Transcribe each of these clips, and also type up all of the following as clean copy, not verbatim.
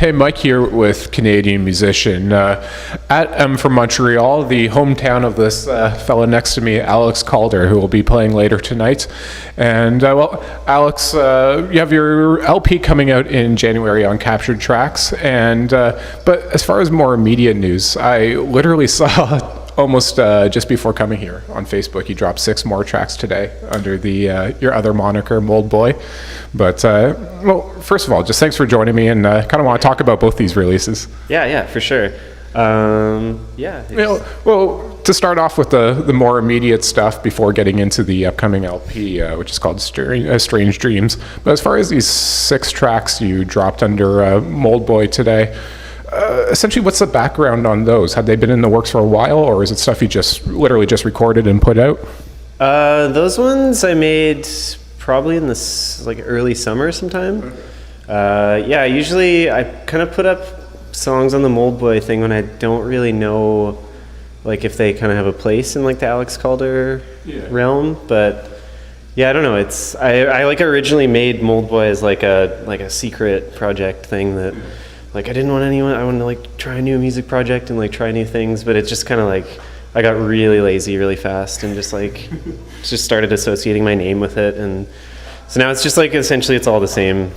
Hey, Mike here with Canadian musician. I'm from Montreal, the hometown of this fella next to me, Alex Calder, who will be playing later tonight. And, Alex, you have your LP coming out in January on Captured Tracks. But as far as more immediate news, I literally saw almost just before coming here on Facebook, you dropped 6 more tracks today under the your other moniker, Mold Boy. But first of all, just thanks for joining me, and kind of want to talk about both these releases. Yeah, for sure. To start off with the more immediate stuff before getting into the upcoming LP, which is called Strange Dreams. But as far as these 6 tracks you dropped under Mold Boy today, essentially, what's the background on those? Had they been in the works for a while, or is it stuff you just literally just recorded and put out? Those ones I made probably in this early summer sometime. Usually I kind of put up songs on the Mold Boy thing when I don't really know if they kind of have a place in the Alex Calder realm, but yeah, I don't know. It's I originally made Mold Boy as a secret project thing that. I didn't want anyone. I wanted to try a new music project and try new things, but it's just kind of I got really lazy really fast and just just started associating my name with it, and so now it's just essentially it's all the same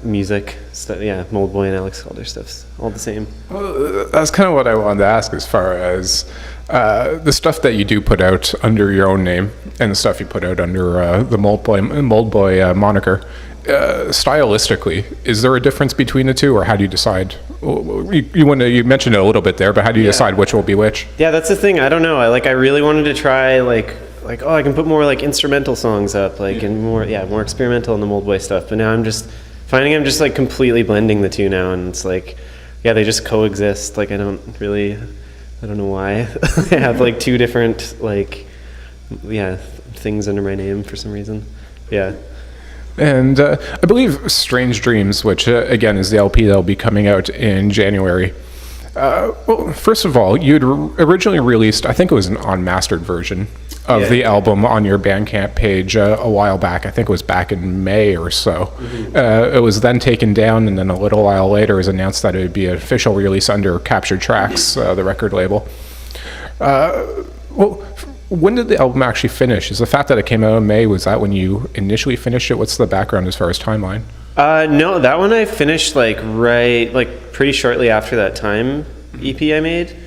music stuff. Yeah, Mold Boy and Alex Calder stuff's all the same. Well, that's kind of what I wanted to ask as far as the stuff that you do put out under your own name and the stuff you put out under the Mold Boy moniker. Stylistically, is there a difference between the two, or how do you decide? You mentioned it a little bit there, but how do you decide which will be which? Yeah, that's the thing. I don't know. I really wanted to try I can put more instrumental songs up, and more experimental in the Mold Boy stuff. But now I'm just finding I'm just completely blending the two now, and it's they just coexist. I don't know why I have 2 different things under my name for some reason. Yeah. And I believe Strange Dreams, which again is the LP that'll be coming out in January. First of all, you'd originally released, I think it was an unmastered version of the album on your Bandcamp page a while back. I think it was back in May or so. Mm-hmm. It was then taken down, and then a little while later it was announced that it would be an official release under Captured Tracks, the record label. When did the album actually finish? Is the fact that it came out in May, was that when you initially finished it? What's the background as far as timeline? No, that one I finished pretty shortly after that time EP I made.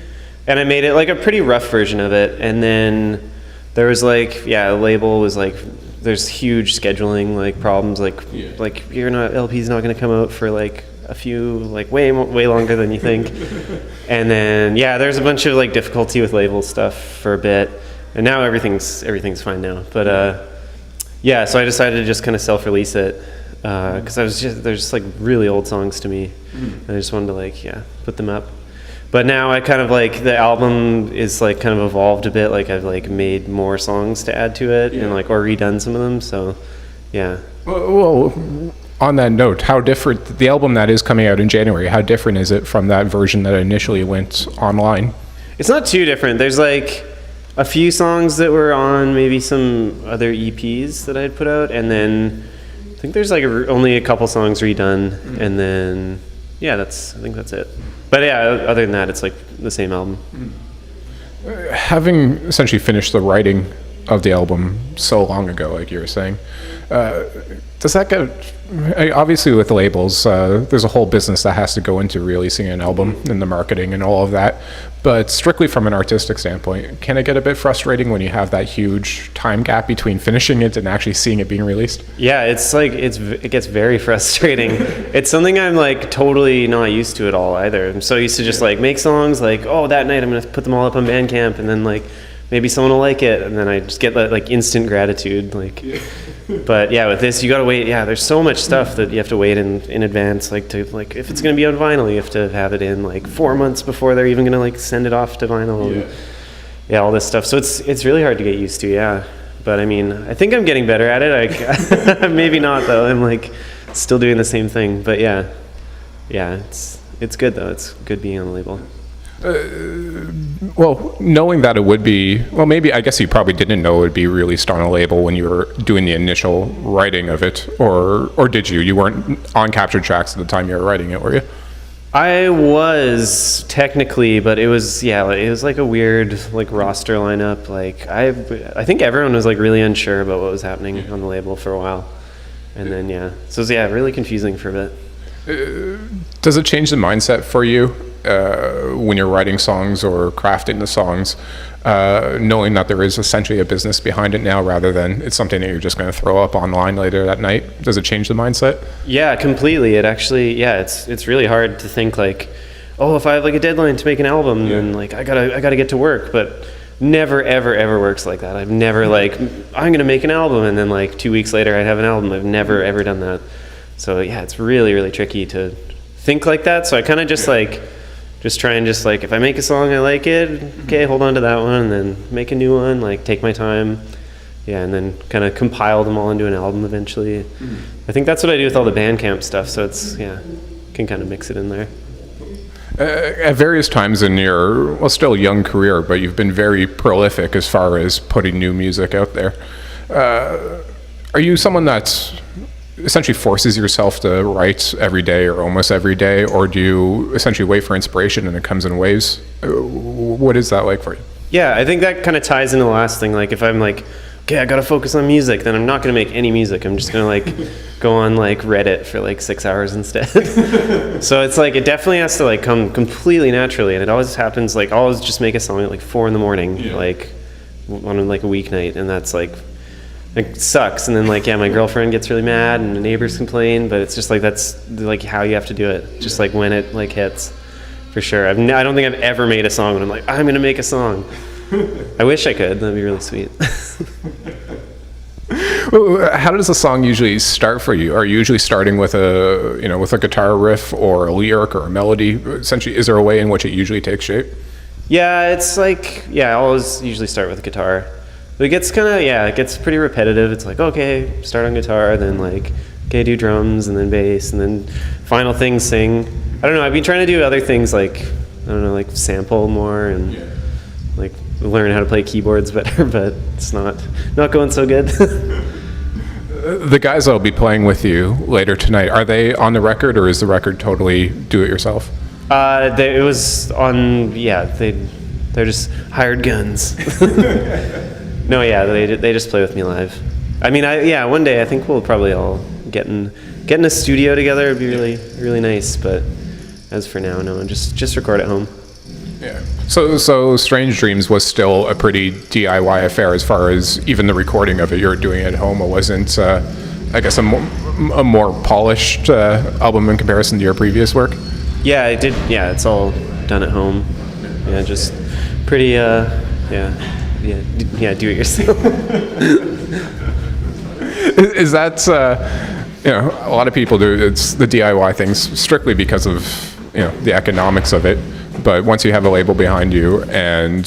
And I made it a pretty rough version of it. And then there was the label was there's huge scheduling problems. LP's not going to come out for a few way longer than you think. And then there's a bunch of difficulty with label stuff for a bit. And now everything's fine now, but so I decided to just kind of self-release it because there's really old songs to me, and I just wanted to put them up. But now I kind of the album is kind of evolved a bit. I've made more songs to add to it and or redone some of them. So yeah. Well, on that note, how different the album that is coming out in January? How different is it from that version that initially went online? It's not too different. There's a few songs that were on maybe some other EPs that I had put out, and then I think there's only a couple songs redone, and then I think that's it. But other than that, it's the same album. Having essentially finished the writing of the album so long ago, like you were saying, does that get obviously with labels there's a whole business that has to go into releasing an album and the marketing and all of that, but strictly from an artistic standpoint, can it get a bit frustrating when you have that huge time gap between finishing it and actually seeing it being released? It gets very frustrating. It's something I'm totally not used to at all either. I'm so used to just make songs that night I'm gonna put them all up on Bandcamp, and then maybe someone will like it, and then I just get that instant gratitude. But with this you gotta wait. There's so much stuff that you have to wait in advance. If it's gonna be on vinyl, you have to have it in 4 months before they're even gonna send it off to vinyl. And, all this stuff. So it's really hard to get used to. Yeah, but I mean, I think I'm getting better at it. Maybe not though. I'm still doing the same thing. But it's good though. It's good being on the label. Knowing that it would be, maybe I guess you probably didn't know it would be released on a label when you were doing the initial writing of it, or did you? You weren't on Captured Tracks at the time you were writing it, were you? I was technically, but it was it was like a weird like roster lineup. Like I think everyone was like really unsure about what was happening on the label for a while, and then so it was really confusing for a bit. Does it change the mindset for you when you're writing songs or crafting the songs, knowing that there is essentially a business behind it now rather than it's something that you're just going to throw up online later that night? Does it change the mindset? Yeah, completely. It actually, it's really hard to think like, oh, if I have like a deadline to make an album, then like I gotta get to work. But never ever works like that. I've never like I'm gonna make an album and then like 2 weeks later I'd have an album. I've never ever done that. So it's really tricky to think like that. So I kind of just just try and just like, if I make a song I like it, okay, hold on to that one, and then make a new one, like take my time, and then kind of compile them all into an album eventually. I think that's what I do with all the Bandcamp stuff, so it's can kind of mix it in there. At various times in your still young career, but you've been very prolific as far as putting new music out there. Are you someone that's essentially forces yourself to write every day or almost every day, or do you essentially wait for inspiration and it comes in waves? What is that like for you? Yeah, I think that kind of ties into the last thing. Like if I'm like, okay, I gotta focus on music, then I'm not gonna make any music. I'm just gonna like go on like Reddit for like 6 hours instead. So it's like, it definitely has to like come completely naturally, and it always happens. Like I'll always just make a song at like 4 a.m, like on like a weeknight, and that's like, it sucks. And then like my girlfriend gets really mad and the neighbors complain, but it's just like, that's like how you have to do it, just like when it like hits, for sure. I don't think I've ever made a song when I'm like, I'm gonna make a song. I wish I could. That'd be really sweet. How does a song usually start for you? Are you usually starting with a guitar riff or a lyric or a melody? Essentially, is there a way in which it usually takes shape? Yeah, it's like, I always usually start with guitar. But it gets kind of, it gets pretty repetitive. It's like, okay, start on guitar, then like, okay, do drums, and then bass, and then final thing, sing. I don't know, I've been trying to do other things like, I don't know, like sample more and like learn how to play keyboards better, but it's not going so good. The guys that'll be playing with you later tonight, are they on the record, or is the record totally do-it-yourself? It was on, they're just hired guns. No, they just play with me live. I mean, one day I think we'll probably all get in a studio together. It'd be really nice. But as for now, no, just record at home. Yeah. So Strange Dreams was still a pretty DIY affair as far as even the recording of it. You're doing it at home. It wasn't, I guess, a more polished album in comparison to your previous work. Yeah, I did. Yeah, it's all done at home. Yeah, just pretty. Do it yourself. Is that a lot of people do it's the DIY things strictly because of the economics of it, but once you have a label behind you and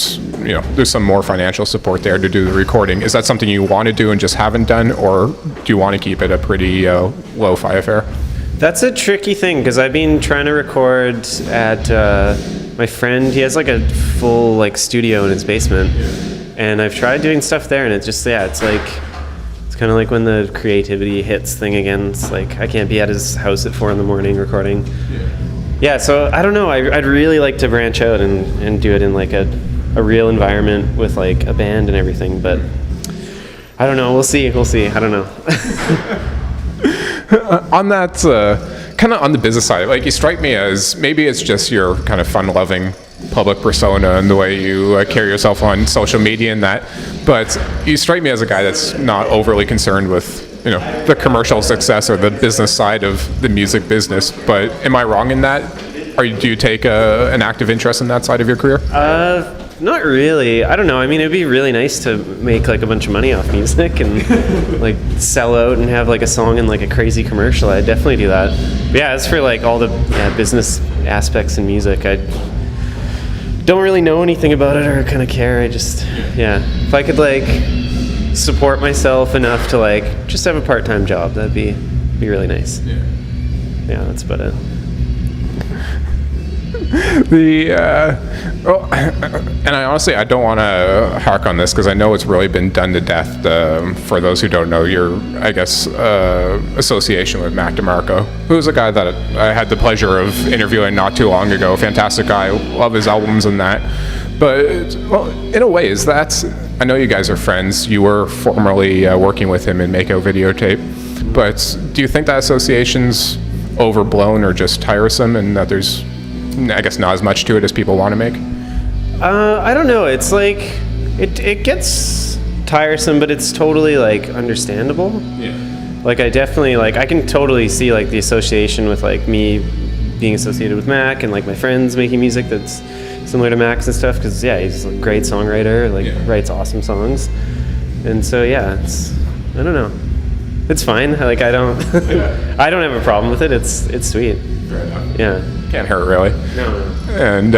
there's some more financial support there to do the recording, is that something you want to do and just haven't done, or do you want to keep it a pretty lo-fi affair? That's a tricky thing, because I've been trying to record at my friend. He has like a full like studio in his basement. And I've tried doing stuff there, and it's just, it's like, it's kind of like when the creativity hits thing again. It's like, I can't be at his house at 4 a.m. recording. Yeah, so I don't know. I'd really like to branch out and do it in like a real environment with like a band and everything, but I don't know. We'll see. I don't know. On that, kind of on the business side, like you strike me as, maybe it's just your kind of fun-loving public persona and the way you carry yourself on social media and that, but you strike me as a guy that's not overly concerned with the commercial success or the business side of the music business. But am I wrong in that? Do you take an active interest in that side of your career? Not really. I don't know. I mean, it'd be really nice to make like a bunch of money off music and like sell out and have like a song in like a crazy commercial. I'd definitely do that. But as for like all the business aspects in music, I don't really know anything about it or kind of care. I just, if I could like support myself enough to like just have a part-time job, that'd be really nice. Yeah, that's about it. Well, and I don't want to hark on this because I know it's really been done to death. For those who don't know, your, I guess, association with Mac DeMarco, who's a guy that I had the pleasure of interviewing not too long ago. Fantastic guy, love his albums and that. But, well, in a way, is that, I know you guys are friends. You were formerly working with him in Make-Out Videotape. But do you think that association's overblown or just tiresome and that there's, I guess, not as much to it as people want to make? I don't know. It's like, it gets tiresome, but it's totally, like, understandable. Yeah. Like, I definitely, like, I can totally see, like, the association with, like, me being associated with Mac and, like, my friends making music that's similar to Mac's and stuff, because, yeah, he's a great songwriter, like, writes awesome songs. And so, yeah, it's, I don't know. It's fine. Like, I don't I don't have a problem with it. It's sweet. Fair enough. Yeah. Can't hurt, really. No. And,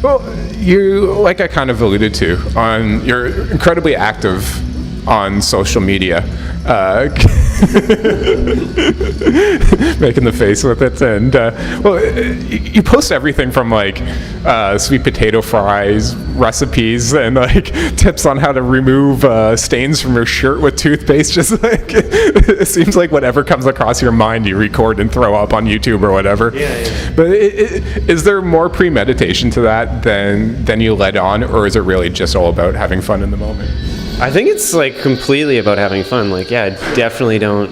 well, you, like I kind of alluded to, you're incredibly active on social media. Making the face with it. And, well, you post everything from, like, sweet potato fries, recipes, and, like, tips on how to remove stains from your shirt with toothpaste. Just, like, it seems like whatever comes across your mind, you record and throw up on YouTube or whatever. Yeah. But is there more premeditation to that than you let on, or is it really just all about having fun in the moment? I think it's, like, completely about having fun. Like, yeah, I definitely don't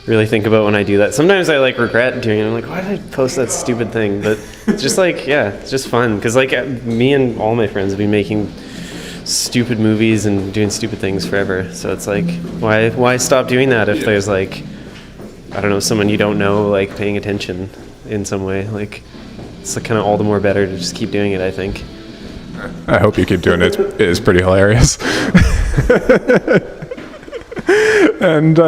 really think about when I do that. Sometimes I, like, regret doing it. I'm like, why did I post that stupid thing? But it's just, like, yeah, it's just fun. Because, like, me and all my friends have been making stupid movies and doing stupid things forever. So it's like, why stop doing that if there's, like, I don't know, someone you don't know, like, paying attention in some way? Like, it's like, kind of all the more better to just keep doing it, I think. I hope you keep doing it. It is pretty hilarious. And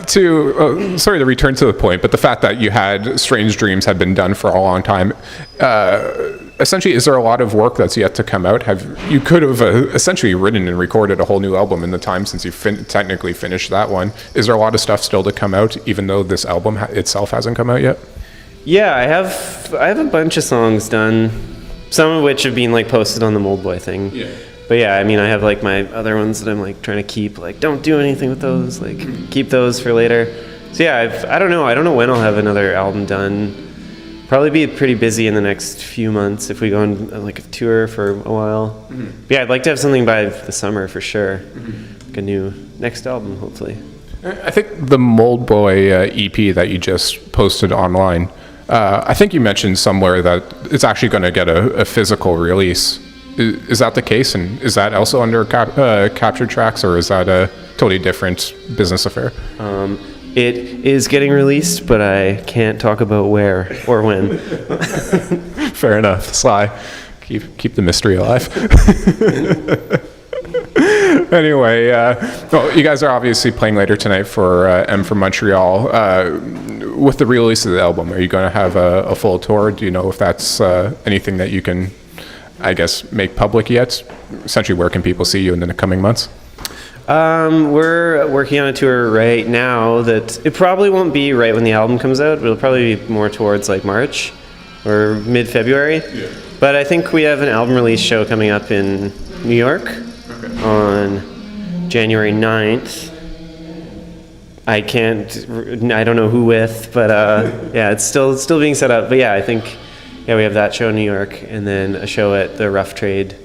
sorry to return to the point, but the fact that you had Strange Dreams had been done for a long time, essentially, is there a lot of work that's yet to come out? You could have essentially written and recorded a whole new album in the time since you technically finished that one. Is there a lot of stuff still to come out, even though this album itself hasn't come out yet? Yeah, I have a bunch of songs done. Some of which have been, like, posted on the Mold Boy thing. Yeah. But yeah, I mean, I have, like, my other ones that I'm, like, trying to keep. Like, don't do anything with those. Like, keep those for later. So yeah, I don't know. I don't know when I'll have another album done. Probably be pretty busy in the next few months if we go on, like, a tour for a while. Mm-hmm. But yeah, I'd like to have something by the summer for sure. Mm-hmm. Like a new next album, hopefully. I think the Mold Boy EP that you just posted online, I think you mentioned somewhere that it's actually going to get a physical release. Is that the case? And is that also under Captured Tracks, or is that a totally different business affair? It is getting released, but I can't talk about where or when. Fair enough. Sly. Keep the mystery alive. Anyway, well, you guys are obviously playing later tonight for M from Montreal. With the release of the album, are you going to have a full tour? Do you know if that's anything that you can, I guess, make public yet? Essentially, where can people see you in the coming months? We're working on a tour right now that it probably won't be right when the album comes out. It'll probably be more towards, like, March or mid-February. Yeah. But I think we have an album release show coming up in New York on January 9th. I don't know who with, but yeah, it's still being set up. But yeah, I think, yeah, we have that show in New York, and then a show at the Rough Trade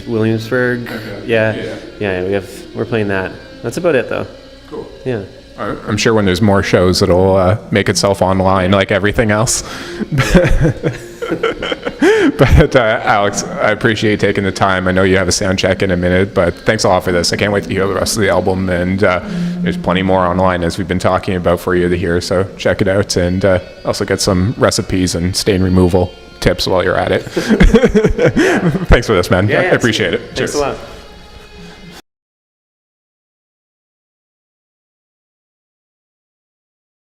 Williamsburg. Okay. Yeah, we're playing that. That's about it, though. Cool. Yeah. I'm sure when there's more shows, it'll make itself online like everything else. But Alex, I appreciate you taking the time. I know you have a sound check in a minute, but thanks a lot for this. I can't wait to hear the rest of the album, and there's plenty more online as we've been talking about for you to hear, so check it out, and also get some recipes and stain removal tips while you're at it. Thanks for this, man. I appreciate it. Thanks a lot.